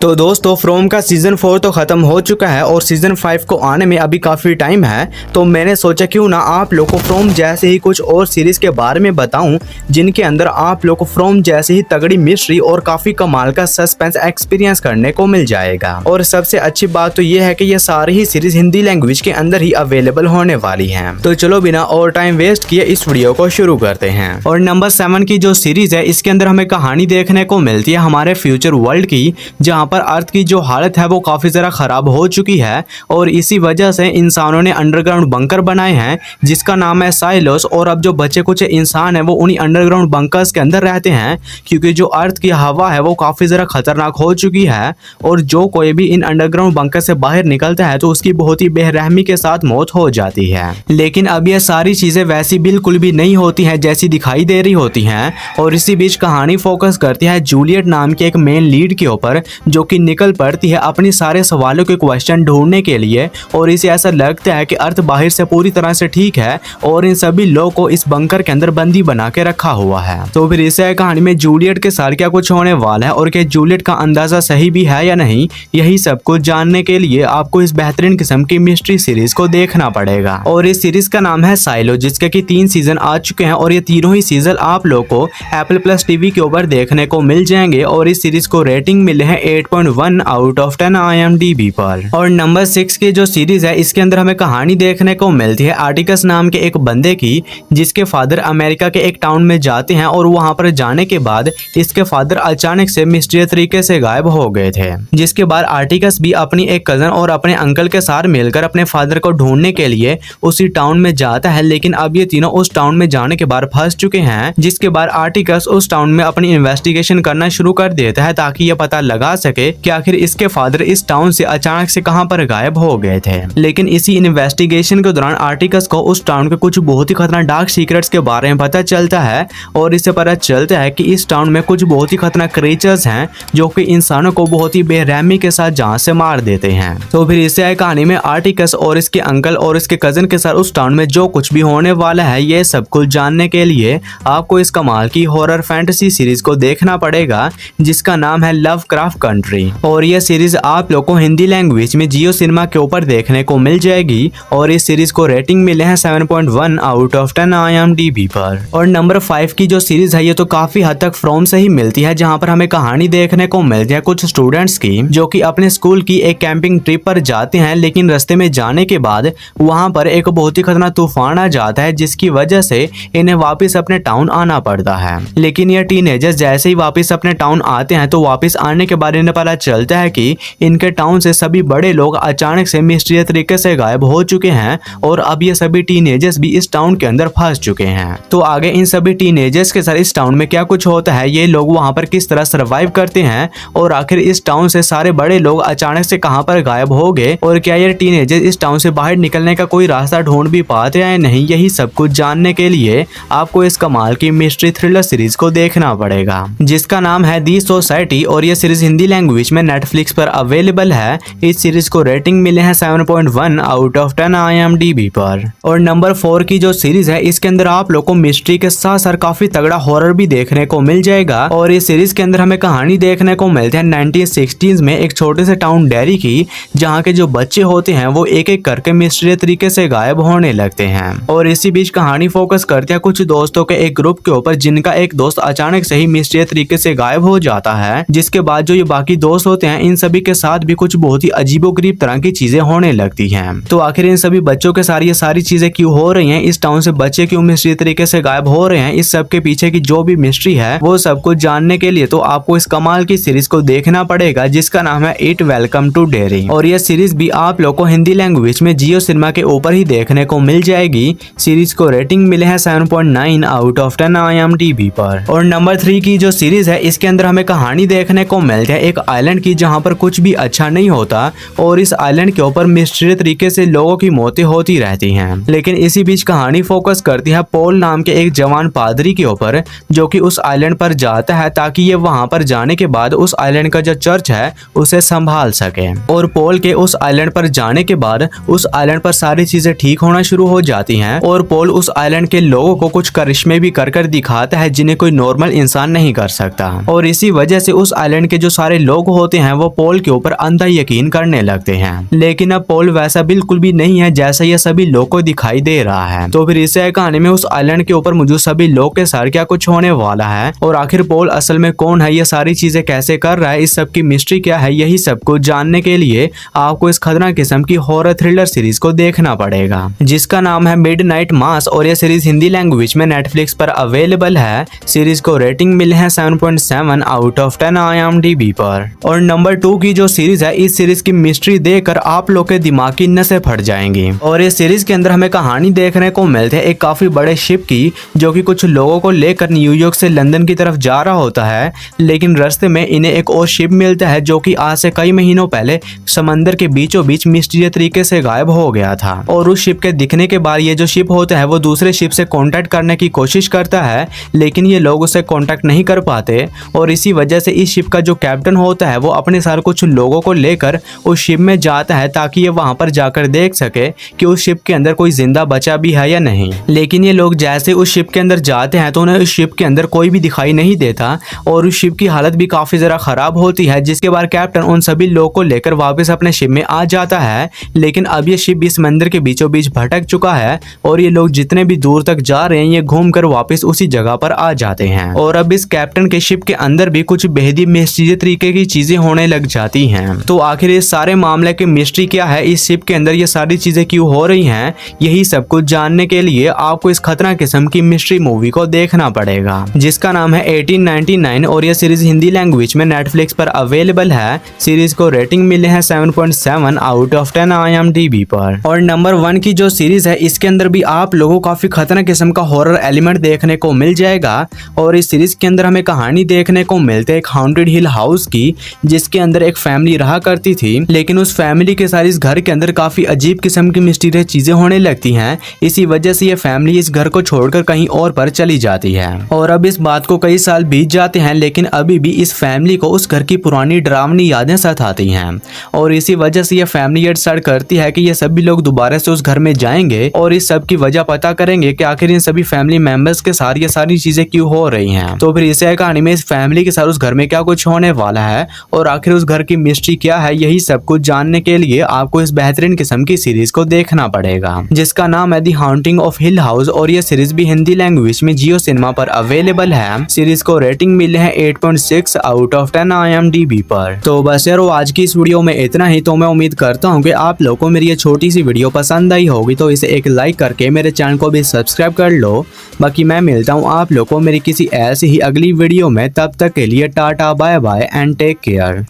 तो दोस्तों फ्रॉम का सीजन 4 तो खत्म हो चुका है और सीजन 5 को आने में अभी काफी टाइम है। तो मैंने सोचा क्यों ना आप लोग को फ्रॉम जैसे ही कुछ और सीरीज के बारे में बताऊं जिनके अंदर आप लोग को फ्रॉम जैसे ही तगड़ी मिस्ट्री और काफी कमाल का सस्पेंस एक्सपीरियंस करने को मिल जाएगा। और सबसे अच्छी बात तो ये है कि ये सारी ही सीरीज हिंदी लैंग्वेज के अंदर ही अवेलेबल होने वाली है। तो चलो बिना और टाइम वेस्ट किए इस वीडियो को शुरू करते हैं। और नंबर 7 की जो सीरीज है इसके अंदर हमें कहानी देखने को मिलती है हमारे फ्यूचर वर्ल्ड की, जहाँ पर अर्थ की जो हालत है वो काफी ज्यादा खराब हो चुकी है और इसी वजह से इंसानों ने अंडरग्राउंड बंकर बनाए हैं जिसका नाम है साइलोस। और अब जो बचे कुछ इंसान है वो उन्हीं अंडरग्राउंड बंकर्स के अंदर रहते हैं क्योंकि जो अर्थ की हवा है वो काफी ज्यादा खतरनाक हो चुकी है और जो कोई भी इन अंडरग्राउंड बंकर से बाहर निकलता है तो उसकी बहुत ही बेरहमी के साथ मौत हो जाती है। लेकिन अब ये सारी चीजें वैसी बिल्कुल भी नहीं होती हैं जैसी दिखाई दे रही होती हैं। और इसी बीच कहानी फोकस करती है जूलियट नाम के एक मेन लीड के ऊपर जो कि निकल पड़ती है अपनी सारे सवालों के क्वेश्चन ढूंढने के लिए। और इसे ऐसा लगता है कि अर्थ बाहर से पूरी तरह से ठीक है और इन सभी लोगों को इस बंकर के अंदर बंदी बना के रखा हुआ है। तो फिर इस कहानी में जूलियट के साथ क्या कुछ होने वाला है और क्या जूलियट का अंदाजा सही भी है या नहीं, यही सब कुछ जानने के लिए आपको इस बेहतरीन किस्म की मिस्ट्री सीरीज को देखना पड़ेगा। और इस सीरीज का नाम है साइलो जिसके कि 3 सीजन आ चुके हैं और ये तीनों ही सीजन आप लोग को एप्पल प्लस टीवी के ऊपर देखने को मिल जाएंगे। और इस सीरीज को रेटिंग मिले हैं 8.1 आउट ऑफ 10 IMDb पर। और नंबर 6 की जो सीरीज है इसके अंदर हमें कहानी देखने को मिलती है आर्टिकस नाम के एक बंदे की जिसके फादर अमेरिका के एक टाउन में जाते हैं और वहां पर जाने के बाद इसके फादर अचानक से मिस्टीरियस तरीके से गायब हो गए थे। जिसके बाद आर्टिकस भी अपनी एक कजन और अपने अंकल के साथ मिलकर अपने फादर को ढूंढने के लिए उसी टाउन में जाता है। लेकिन अब ये तीनों उस टाउन में जाने के बाद फंस चुके हैं। जिसके बाद आर्टिकस उस टाउन में अपनी इन्वेस्टिगेशन करना शुरू कर देता है ताकि ये पता लगा सके कि आखिर इसके फादर इस टाउन से अचानक से कहां पर गायब हो गए थे। लेकिन इसी इन्वेस्टिगेशन के दौरान आर्टिकस को उस टाउन के कुछ बहुत ही खतरनाक डार्क सीक्रेट्स के बारे में पता चलता है और इससे पता चलता है कि इस टाउन में कुछ बहुत ही खतरनाक क्रीचर्स हैं जो कि इंसानों को बहुत ही बेरहमी के साथ जान से मार देते हैं। तो फिर इस कहानी में आर्टिकस और इसके अंकल और इसके कजन के साथ उस टाउन में जो कुछ भी होने वाला है ये सब कुछ जानने के लिए आपको इस कमाल की हॉरर फैंटेसी सीरीज को देखना पड़ेगा जिसका नाम है लवक्राफ्ट कंट्री। और ये सीरीज आप लोग को हिंदी लैंग्वेज में जियो सिनेमा के ऊपर देखने को मिल जाएगी और इस सीरीज को रेटिंग मिले हैं 7.1 आउट ऑफ 10 IMDb पर। और नंबर 5 की जो सीरीज है ये तो काफी हद तक फ्रॉम से ही मिलती है जहाँ पर हमें कहानी देखने को मिलती है कुछ स्टूडेंट्स की जो कि अपने स्कूल की एक कैंपिंग ट्रिप पर जाते हैं। लेकिन रास्ते में जाने के बाद वहाँ पर एक बहुत ही खतरनाक तूफान आ जाता है जिसकी वजह से इन्हें वापस अपने टाउन आना पड़ता है। लेकिन ये टीनेजर्स जैसे ही वापस अपने टाउन आते हैं तो वापस आने के बाद इन्हें पता चलता है कि इनके टाउन से सभी बड़े लोग अचानक से मिस्टीरियस तरीके से गायब हो चुके हैं और अब ये सभी टीनेजर्स भी इस टाउन के अंदर फंस चुके हैं। तो आगे इन सभी टीनेजर्स के साथ इस टाउन में क्या कुछ होता है, ये लोग वहां पर किस तरह सर्वाइव करते हैं और आखिर इस टाउन से सारे बड़े लोग अचानक से कहां पर गायब हो गए और क्या ये टीनेजर्स इस टाउन से बाहर निकलने का कोई रास्ता ढूंढ भी पाते हैं या नहीं, यही सब कुछ जानने के लिए आपको इस कमाल की मिस्ट्री थ्रिलर सीरीज को देखना पड़ेगा जिसका नाम है दी सोसाइटी। और ये सीरीज हिंदी लैंग्वेज में नेटफ्लिक्स पर अवेलेबल है। इस सीरीज को रेटिंग मिले हैं 7.1 आउट ऑफ 10 IMDb पर। और नंबर 4 की जो सीरीज है इसके अंदर आप लोग को मिस्ट्री के साथ साथ काफी तगड़ा हॉरर भी देखने को मिल जाएगा। और इस सीरीज के अंदर हमें कहानी देखने को मिलती है 1960s में एक छोटे से टाउन डेरी की जहाँ के जो बच्चे होते हैं वो एक एक करके मिस्टीरियस तरीके से गायब होने लगते हैं। और इसी बीच कहानी फोकस करती है कुछ दोस्तों के एक ग्रुप के ऊपर जिनका एक दोस्त अचानक से ही मिस्टीरियस तरीके से गायब हो जाता है। जिसके बाद जो ये बाकी दोस्त होते हैं इन सभी के साथ भी कुछ बहुत ही अजीबोगरीब तरह की चीजें होने लगती हैं। तो आखिर इन सभी बच्चों के साथ ये सारी चीजें क्यों हो रही हैं, इस टाउन से बच्चे क्यों मिस्टीरियस तरीके से गायब हो रहे हैं, इस सब के पीछे की जो भी मिस्ट्री है वो सब कुछ जानने के लिए तो आपको इस कमाल की सीरीज को देखना पड़ेगा जिसका नाम है इट वेलकम टू डेरी। और ये सीरीज भी आप लोग को हिंदी लैंग्वेज में जियो सिनेमा के ऊपर ही देखने को मिल जाएगी। सीरीज को रेटिंग मिले हैं 7.9 आउट ऑफ 10 IMDb पर। और नंबर 3 की जो सीरीज है इसके अंदर हमें कहानी देखने को मिलती है एक आइलैंड की जहाँ पर कुछ भी अच्छा नहीं होता और इस आइलैंड के ऊपर मिस्टीरियस तरीके से लोगों की मौतें होती रहती हैं। लेकिन इसी बीच कहानी फोकस करती है पॉल नाम के एक जवान पादरी के ऊपर जो कि उस आइलैंड पर जाता है ताकि ये वहां पर जाने के बाद उस आइलैंड का जो चर्च है उसे संभाल सके। और पॉल के उस आइलैंड पर जाने के बाद उस आइलैंड पर सारी चीजें ठीक होना शुरू हो जाती हैं और पॉल उस आइलैंड के लोगों को कुछ करिश्मे भी कर दिखाता है जिन्हें कोई नॉर्मल इंसान नहीं कर सकता। और इसी वजह से उस आइलैंड के जो सारे लोग होते हैं वो पॉल के ऊपर अंधा यकीन करने लगते हैं, लेकिन अब पॉल वैसा बिल्कुल भी नहीं है जैसा ये सभी लोग को दिखाई दे रहा है। तो फिर इस कहानी में उस आइलैंड के ऊपर मौजूद सभी लोग के साथ क्या कुछ होने वाला है और आखिर पॉल असल में कौन है, ये सारी चीजें कैसे कर रहा है, इस सब की मिस्ट्री क्या है, यही सब कुछ जानने के लिए आपको इस खतरनाक किस्म की हॉरर थ्रिलर सीरीज को देखना पड़ेगा, जिसका नाम है मिडनाइट मास। और ये सीरीज हिंदी लैंग्वेज में नेटफ्लिक्स पर अवेलेबल है। सीरीज को रेटिंग मिले हैं 7.7 आउट ऑफ 10 IMDb पर। और नंबर 2 की जो सीरीज है, इस सीरीज की मिस्ट्री देखकर आप लोग के दिमाग की नसें फट जाएंगी। और इस सीरीज के अंदर हमें कहानी देखने को मिलती है एक काफी बड़े शिप की, जो कि कुछ लोगों को लेकर न्यूयॉर्क से लंदन की तरफ जा रहा होता है, लेकिन रास्ते में इन्हें एक और शिप मिलता है जो कि आज से कई महीनों पहले समंदर के बीचों बीच मिस्टीरियस तरीके से गायब हो गया था। और उस शिप के दिखने के बाद ये जो शिप होता है वो दूसरे शिप से कांटेक्ट करने की कोशिश करता है, लेकिन ये लोग उससे कांटेक्ट नहीं कर पाते। और इसी वजह से इस शिप का जो कैप्टन होता है वो अपने साथ कुछ लोगों को लेकर उस शिप में जाता है, ताकि ये वहां पर जाकर देख सके कि उस शिप के अंदर कोई जिंदा बचा भी है या नहीं। लेकिन ये लोग जैसे उस शिप के अंदर जाते हैं तो उन्हें उस शिप के अंदर कोई भी दिखाई नहीं देता और उस शिप की हालत भी काफी जरा खराब होती है, जिसके बाद कैप्टन उन सभी लोगों को लेकर वापस अपने शिप में आ जाता है। लेकिन अब ये शिप इस मंदिर के बीचों बीच भटक चुका है और ये लोग जितने भी दूर तक जा रहे हैं ये घूमकर वापस उसी जगह पर आ जाते हैं। और अब इस कैप्टन के शिप के अंदर भी कुछ बेहद मिस्टीरियस तरीके की चीजें होने लग जाती हैं। तो आखिर इस सारे मामले की मिस्ट्री क्या है, इस शिप के अंदर ये सारी चीजें क्यों हो रही हैं, यही सब कुछ जानने के लिए आपको इस खतरनाक किस्म की मिस्ट्री मूवी को देखना पड़ेगा, जिसका नाम है 1899। और यह सीरीज हिंदी लैंग्वेज में नेटफ्लिक्स पर अवेलेबल है। सीरीज को रेटिंग मिले हैं 7.7 आउट ऑफ 10 IMDb पर। और नंबर 1 की जो सीरीज है इसके अंदर भी आप लोगों को काफी खतरनाक किस्म का हॉरर एलिमेंट देखने को मिल जाएगा। और इस सीरीज के अंदर हमें कहानी देखने को मिलती है एक हॉन्टेड हिल हाउस की, जिसके अंदर एक फैमिली रहा करती थी, लेकिन उस फैमिली के साथ इस घर के अंदर काफी अजीब किस्म की मिस्टीरियस चीजें होने लगती हैं। इसी वजह से ये फैमिली इस घर को छोड़कर कहीं और पर चली जाती है। और अब इस बात को कई साल बीत जाते हैं, लेकिन अभी भी इस फैमिली को उस घर की पुरानी डरावनी यादें सताती हैं। और इसी वजह से ये फैमिली ये डिसाइड करती है कि ये सभी लोग दोबारा से उस घर में जाएंगे और इस सब की वजह पता करेंगे कि आखिर इन सभी फैमिली मेंबर्स के साथ ये सारी चीजें क्यों हो रही हैं। तो फिर इस कहानी में इस फैमिली के साथ उस घर में क्या कुछ होने वाला है और आखिर उस घर की मिस्ट्री क्या है, यही सब कुछ जानने के लिए आपको इस बेहतरीन किस्म की सीरीज को देखना पड़ेगा, जिसका नाम है the haunting of hill house. और ये सीरीज भी हिंदी लैंग्वेज में जियो सिनेमा पर अवेलेबल है। सीरीज को रेटिंग मिले हैं 8.6 आउट ऑफ 10 IMDb पर। तो बस यार आज की इस वीडियो में इतना ही। तो मैं उम्मीद करता हूँ कि आप लोगों को मेरी ये छोटी सी वीडियो पसंद आई होगी, तो इसे एक लाइक करके मेरे चैनल को भी सब्सक्राइब कर लो। बाकी मैं मिलता हूँ आप लोगों को मेरी किसी ऐसी ही अगली वीडियो में, तब तक के लिए tata bye bye and take care.